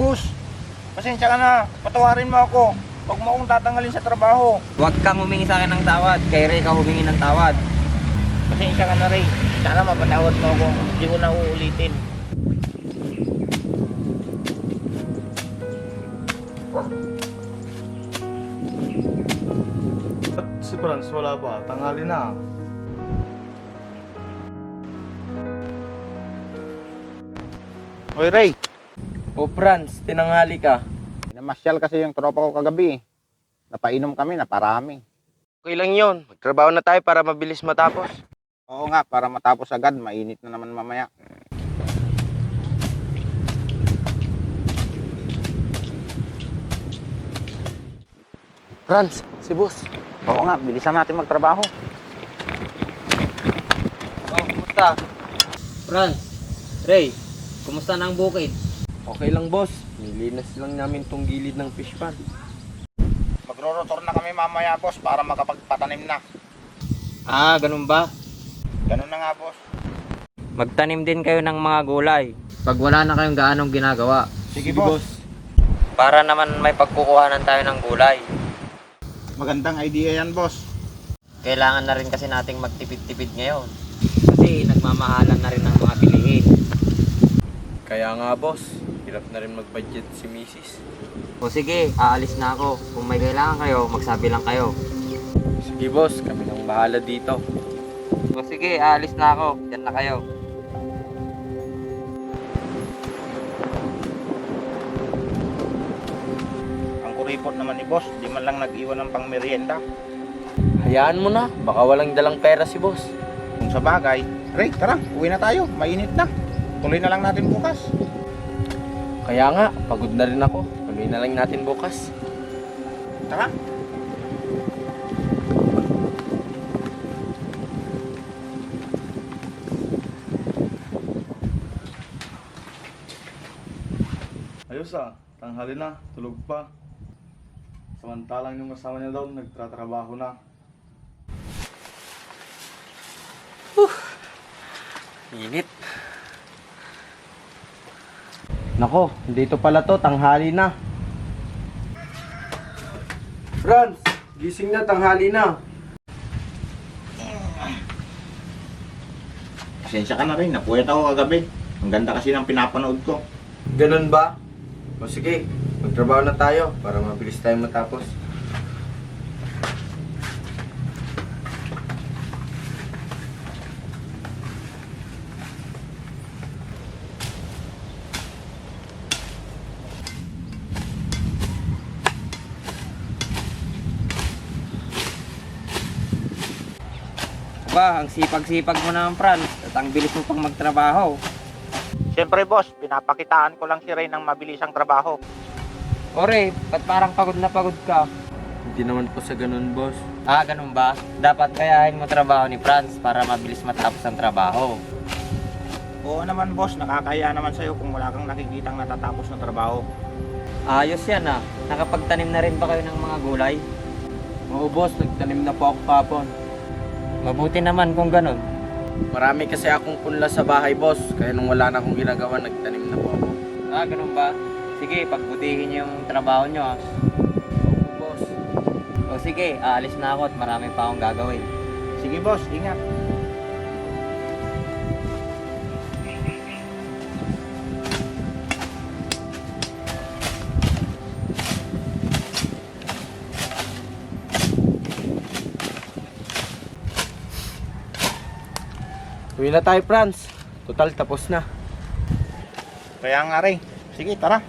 Boss, pasensya ka na. Patawarin mo ako. Huwag mo akong tatanggalin sa trabaho. Huwag kang humingi sa akin ng tawad. Kay Ray ka humingi ng tawad. Pasensya ka na, Ray. Sana mapatawad mo ako. Hindi ko na uulitin. Si Franz wala pa, tanghali na. Hoy, Ray. O Franz, tinanghali ka. Namasyal kasi yung tropa ko kagabi. Napainom kami, naparami. Okay lang yun. Magtrabaho na tayo para mabilis matapos. Oo nga, para matapos agad. Mainit na naman mamaya. Franz, si boss. Oo nga, bilisan natin magtrabaho. Oh, kumusta? Franz, Ray, kumusta na ang bukid? Okay lang boss. Nilinas lang namin tong gilid ng fish pond. Magro-rotor na kami mamaya, boss, para makapagpatanim na. Ah, ganun ba? Ganun na nga, boss. Magtanim din kayo ng mga gulay. Pag wala na kayong gaanong ginagawa. Sige, boss. Para naman may pagkukuhanan tayo ng gulay. Magandang idea yan, boss. Kailangan na rin kasi nating magtipid-tipid ngayon. Kasi nagmamahalan na rin ang mga bilihin. Kaya nga boss, hirap na rin mag-budget si Mrs. O sige, aalis na ako. Kung may kailangan kayo, magsabi lang kayo. Sige boss, kami nang bahala dito. O sige, aalis na ako. Diyan na kayo. Ang kuripot naman ni boss, di man lang nag-iwan ng pangmerienda. Hayaan mo na, baka walang dalang pera si boss. Kung sa bagay, Ray, tara, uwi na tayo. Mainit na. Tuloy na lang natin bukas. Kaya nga, pagod na rin ako. Tuloy na lang natin bukas. Tara. Ayos tanghali na, tulog pa. Samantalang yung kasama niya daw, nagtatrabaho na. Init. Nako, dito pala to, tanghali na. Franz, gising na, tanghali na. Pasensya ka na rin, napuyat ako kagabi. Ang ganda kasi ng pinapanood ko. Ganun ba? O sige, magtrabaho na tayo para mabilis tayo matapos. Ba, ang sipag-sipag mo naman, Franz. At ang bilis mo pang magtrabaho. Siyempre, boss, pinapakitaan ko lang si Ray ng mabilisang trabaho. Ore, ba't parang pagod na pagod ka? Hindi naman po sa ganun, boss. Ah, ganun ba? Dapat kayahin mo trabaho ni Franz para mabilis matapos ang trabaho. Oo naman, boss, nakakaya naman sa'yo kung wala kang nakikitang natatapos ng trabaho. Ayos yan ah. Nakapagtanim na rin ba kayo ng mga gulay? Oo, boss, nagtanim na po ako kapon. Mabuti naman kung ganun. Marami kasi akong punla sa bahay, boss. Kaya nung wala na akong ginagawa, nagtanim na po ako. Ah, ganun ba? Sige, pagbutihin niyo yung trabaho niyo ah. Oo, boss. O sige, aalis na ako at marami pa akong gagawin. Sige, boss, ingat. Uwi na tayo, Franz. Total, tapos na. Kaya nga, Ray. Sige, tara.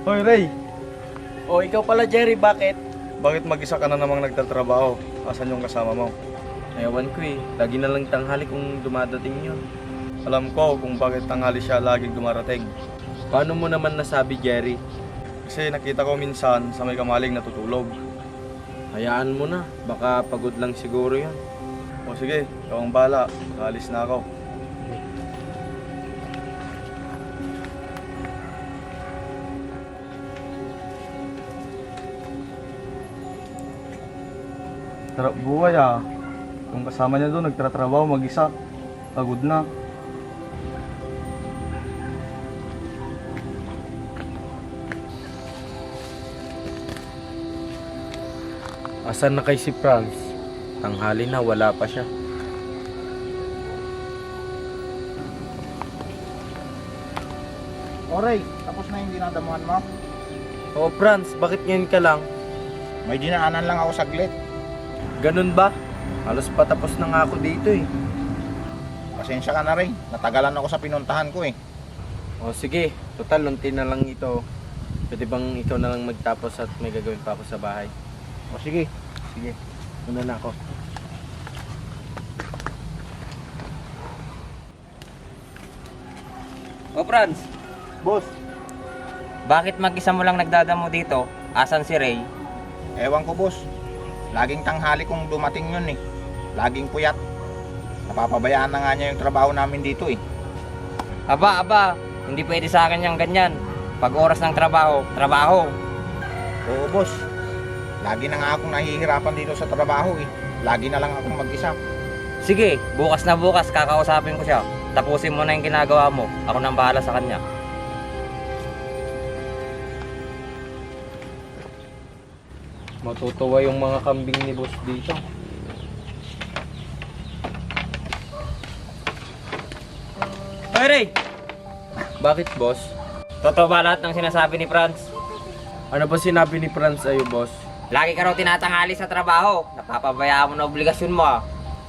Hoy, Ray. O, ikaw pala, Jerry, bakit? Bakit mag-isa ka na namang nagtatrabaho? Asan yung kasama mo? Ewan ko eh. Lagi na lang tanghali kung dumadating yun. Alam ko kung bakit tanghali siya laging dumarating. Paano mo naman nasabi, Jerry? Kasi nakita ko minsan sa may kamaling natutulog. Hayaan mo na. Baka pagod lang siguro yan. O sige, ikaw ang bahala. Kaalis na ako. Sarap buhay ah. Kung kasama niya doon, nagtatrabaho mag-isa. Pagod na. Asan na kay si Franz? Tanghali na, wala pa siya. Oray, tapos na yung dinadamuhan mo. Oo, Franz, bakit ngayon ka lang? May dinaanan lang ako saglit. Ganun ba? Halos patapos na nga ako dito eh. Pasensya ka na rin. Natagalan ako sa pinuntahan ko eh. O sige, total, lunti na lang ito. Pwede bang ikaw na lang magtapos at may gagawin pa ako sa bahay? O sige. Sige, una na ako. O Franz, Boss, bakit mag-isa mo lang nagdadamo dito? Asan si Ray? ewan ko boss. Laging tanghali kung dumating yun eh. Laging puyat. Napapabayaan na nga niya yung trabaho namin dito eh. Aba, hindi pwede sa akin yung ganyan. Pag oras ng trabaho, trabaho. Oo boss. Lagi na nga akong nahihirapan dito sa trabaho eh. Lagi na lang akong mag-isa. Sige, bukas na bukas kakausapin ko siya. Tapusin mo na yung ginagawa mo. Ako nang bahala sa kanya. Matutuwa yung mga kambing ni boss dito. Hoy Ray! Bakit boss? Totoo ba lahat ng sinasabi ni Franz? Ano ba sinabi ni Franz sa'yo boss? Lagi ka raw tinatanghali sa trabaho. Napapabayaan mo na obligasyon mo ah.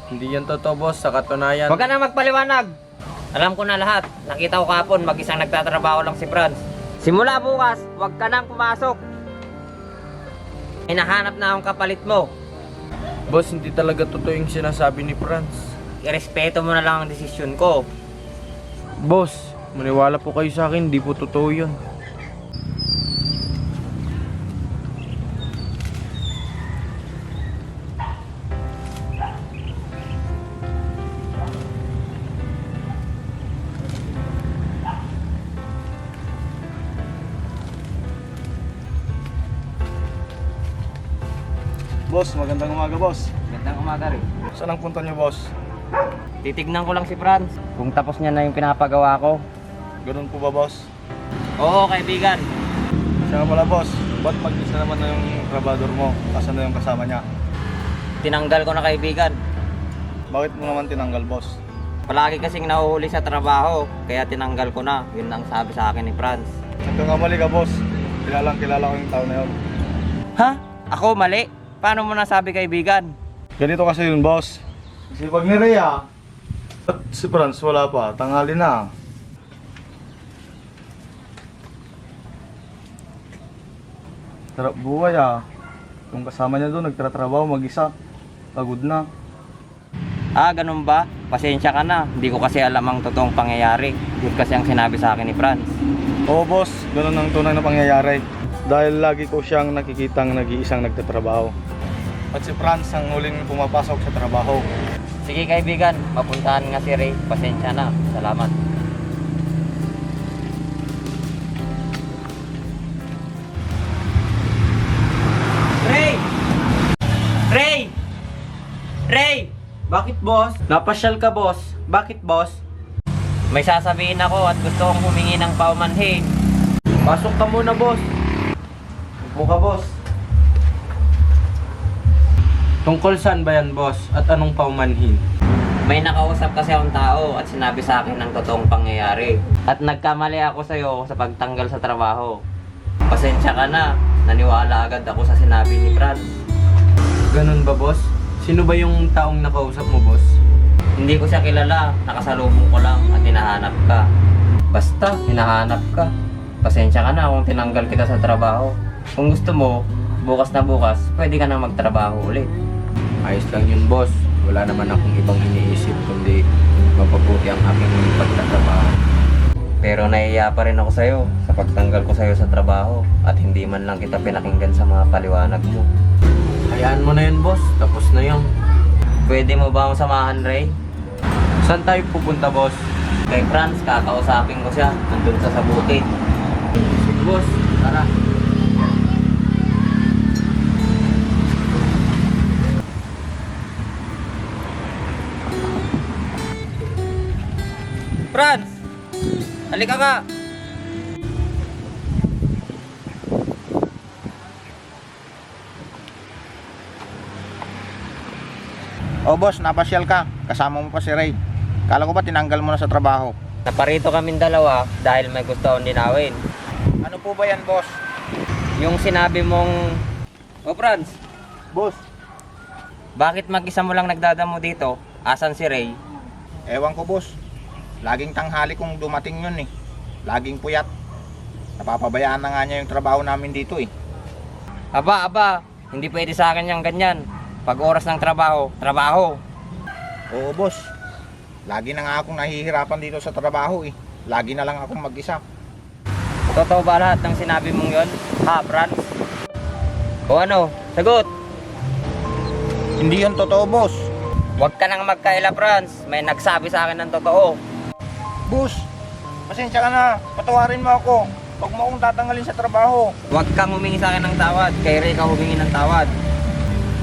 Hindi yan totoo boss, sa katunayan. Huwag ka na magpaliwanag. Alam ko na lahat. Nakita ko kahapon mag-isang nagtatrabaho lang si Franz. Simula bukas, huwag ka nang pumasok. Hinahanap na akong kapalit mo. Boss, hindi talaga totoo yung sinasabi ni Franz. Irespeto mo na lang ang desisyon ko. Boss, maniwala po kayo sa akin, hindi po totoo yun. Boss, magandang umaga boss. Gandang umaga rin. Saan ang punta niyo boss? Titignan ko lang si Franz kung tapos niya na yung pinapagawa ko. Ganun po ba boss? Oo, kaibigan. Siya nga pala boss, ba't mag-isa naman na yung trabador mo? Asan na yung kasama niya? Tinanggal ko na kaibigan. Bakit mo naman tinanggal boss? Palagi kasing nahuhuli sa trabaho, kaya tinanggal ko na. Yun ang sabi sa akin ni Franz. Nagkakamali ka boss. Kilalang kilala ko yung tao na yun. Ha? Ako mali? Paano mo nasabi kaibigan? Ganito kasi yun boss. Si pag ni Rhea, at si Franz wala pa, tanghali na. Sarap buhay ah. Kung kasama niya doon, nagtatrabaho mag-isa. Pagod na. Ah, ganun ba? Pasensya ka na. Hindi ko kasi alam ang totoong pangyayari. Yun kasi ang sinabi sa akin ni Franz. Oo boss, ganun ang tunay na pangyayari. Dahil lagi ko siyang nakikitang nag-iisang nagtatrabaho. At si Franz ang huling pumapasok sa trabaho. Sige kaibigan, mapuntahan nga si Ray. Pasensya na. Salamat. Ray! Ray! Ray! Bakit boss? Napasyal ka boss. Bakit boss? May sasabihin ako at gusto kong humingi ng paumanhin. Pasok ka muna boss. Upo ka boss. Tungkol saan ba yan boss? At anong paumanhin? May nakausap kasi akong tao at sinabi sa akin ng totoong pangyayari. At nagkamali ako sa'yo sa pagtanggal sa trabaho. Pasensya ka na, naniwala agad ako sa sinabi ni Franz. Ganun ba boss? Sino ba yung taong nakausap mo boss? Hindi ko siya kilala, nakasalubong ko lang at hinahanap ka. Basta, hinahanap ka. Pasensya ka na kung tinanggal kita sa trabaho. Kung gusto mo, bukas na bukas, pwede ka na magtrabaho ulit. Ayos lang yun, boss. Wala naman akong ibang iniisip kundi mapabuti ang aking pagtatrabaho. Pero nahiya pa rin ako sa'yo sa pagtanggal ko sa'yo sa trabaho at hindi man lang kita pinakinggan sa mga paliwanag mo. Hayaan mo na yun, boss. Tapos na yun. Pwede mo ba akong samahan, Ray? Saan tayo pupunta, boss? Kay Franz, kakausapin ko siya. Nandun sa bukid. Sige, boss. Tara. Franz! Halika ka! O boss, napasyal ka. Kasama mo pa si Ray. Kala ko ba tinanggal mo na sa trabaho? Naparito kaming dalawa dahil may gusto akong linawin. Ano po ba yan, boss? Yung sinabi mong... O Franz, Boss, bakit mag-isa mo lang nagdadamo dito? Asan si Ray? ewan ko, boss. Laging tanghali kung dumating yun eh. Laging puyat. Napapabayaan na nga niya yung trabaho namin dito eh. Aba, hindi pwede sa akin yung ganyan. Pag oras ng trabaho, trabaho. Oo, boss. Lagi na nga akong nahihirapan dito sa trabaho eh. Lagi na lang akong mag-isa. Totoo ba lahat ng sinabi mong yon? Ha, Franz? O ano? Sagot! Hindi yun totoo, boss. Huwag ka nang magkaila, Franz. May nagsabi sa akin ng totoo. Boss, pasensya ka na. Patawarin mo ako. Huwag mo akong tatanggalin sa trabaho. Huwag kang humingi sa akin ng tawad. Kay Ray ka humingi ng tawad.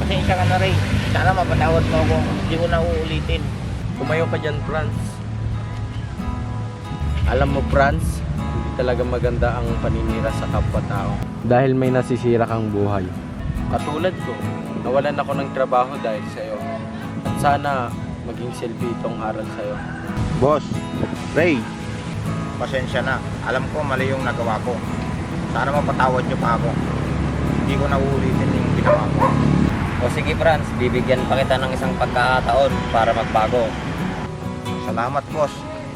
Pasensya ka na, Ray. Sana mapatawad mo ako. Hindi ko na uulitin. Tumayo ka dyan, Franz. Alam mo, Franz, hindi talaga maganda ang paninira sa kapwa-tao. Dahil may nasisira kang buhay. Katulad ko, nawalan ako ng trabaho dahil sa'yo. At sana maging silbi itong aral sa'yo. Boss, Ray, pasensya na. Alam ko mali yung nagawa ko. Sana mapatawad niyo pa ako. Hindi ko na uulitin yung ginawa ko. O sige, Franz. Bibigyan pa kita ng isang pagkakataon para magbago. Salamat, boss.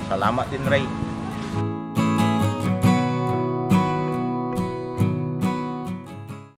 Salamat din, Ray.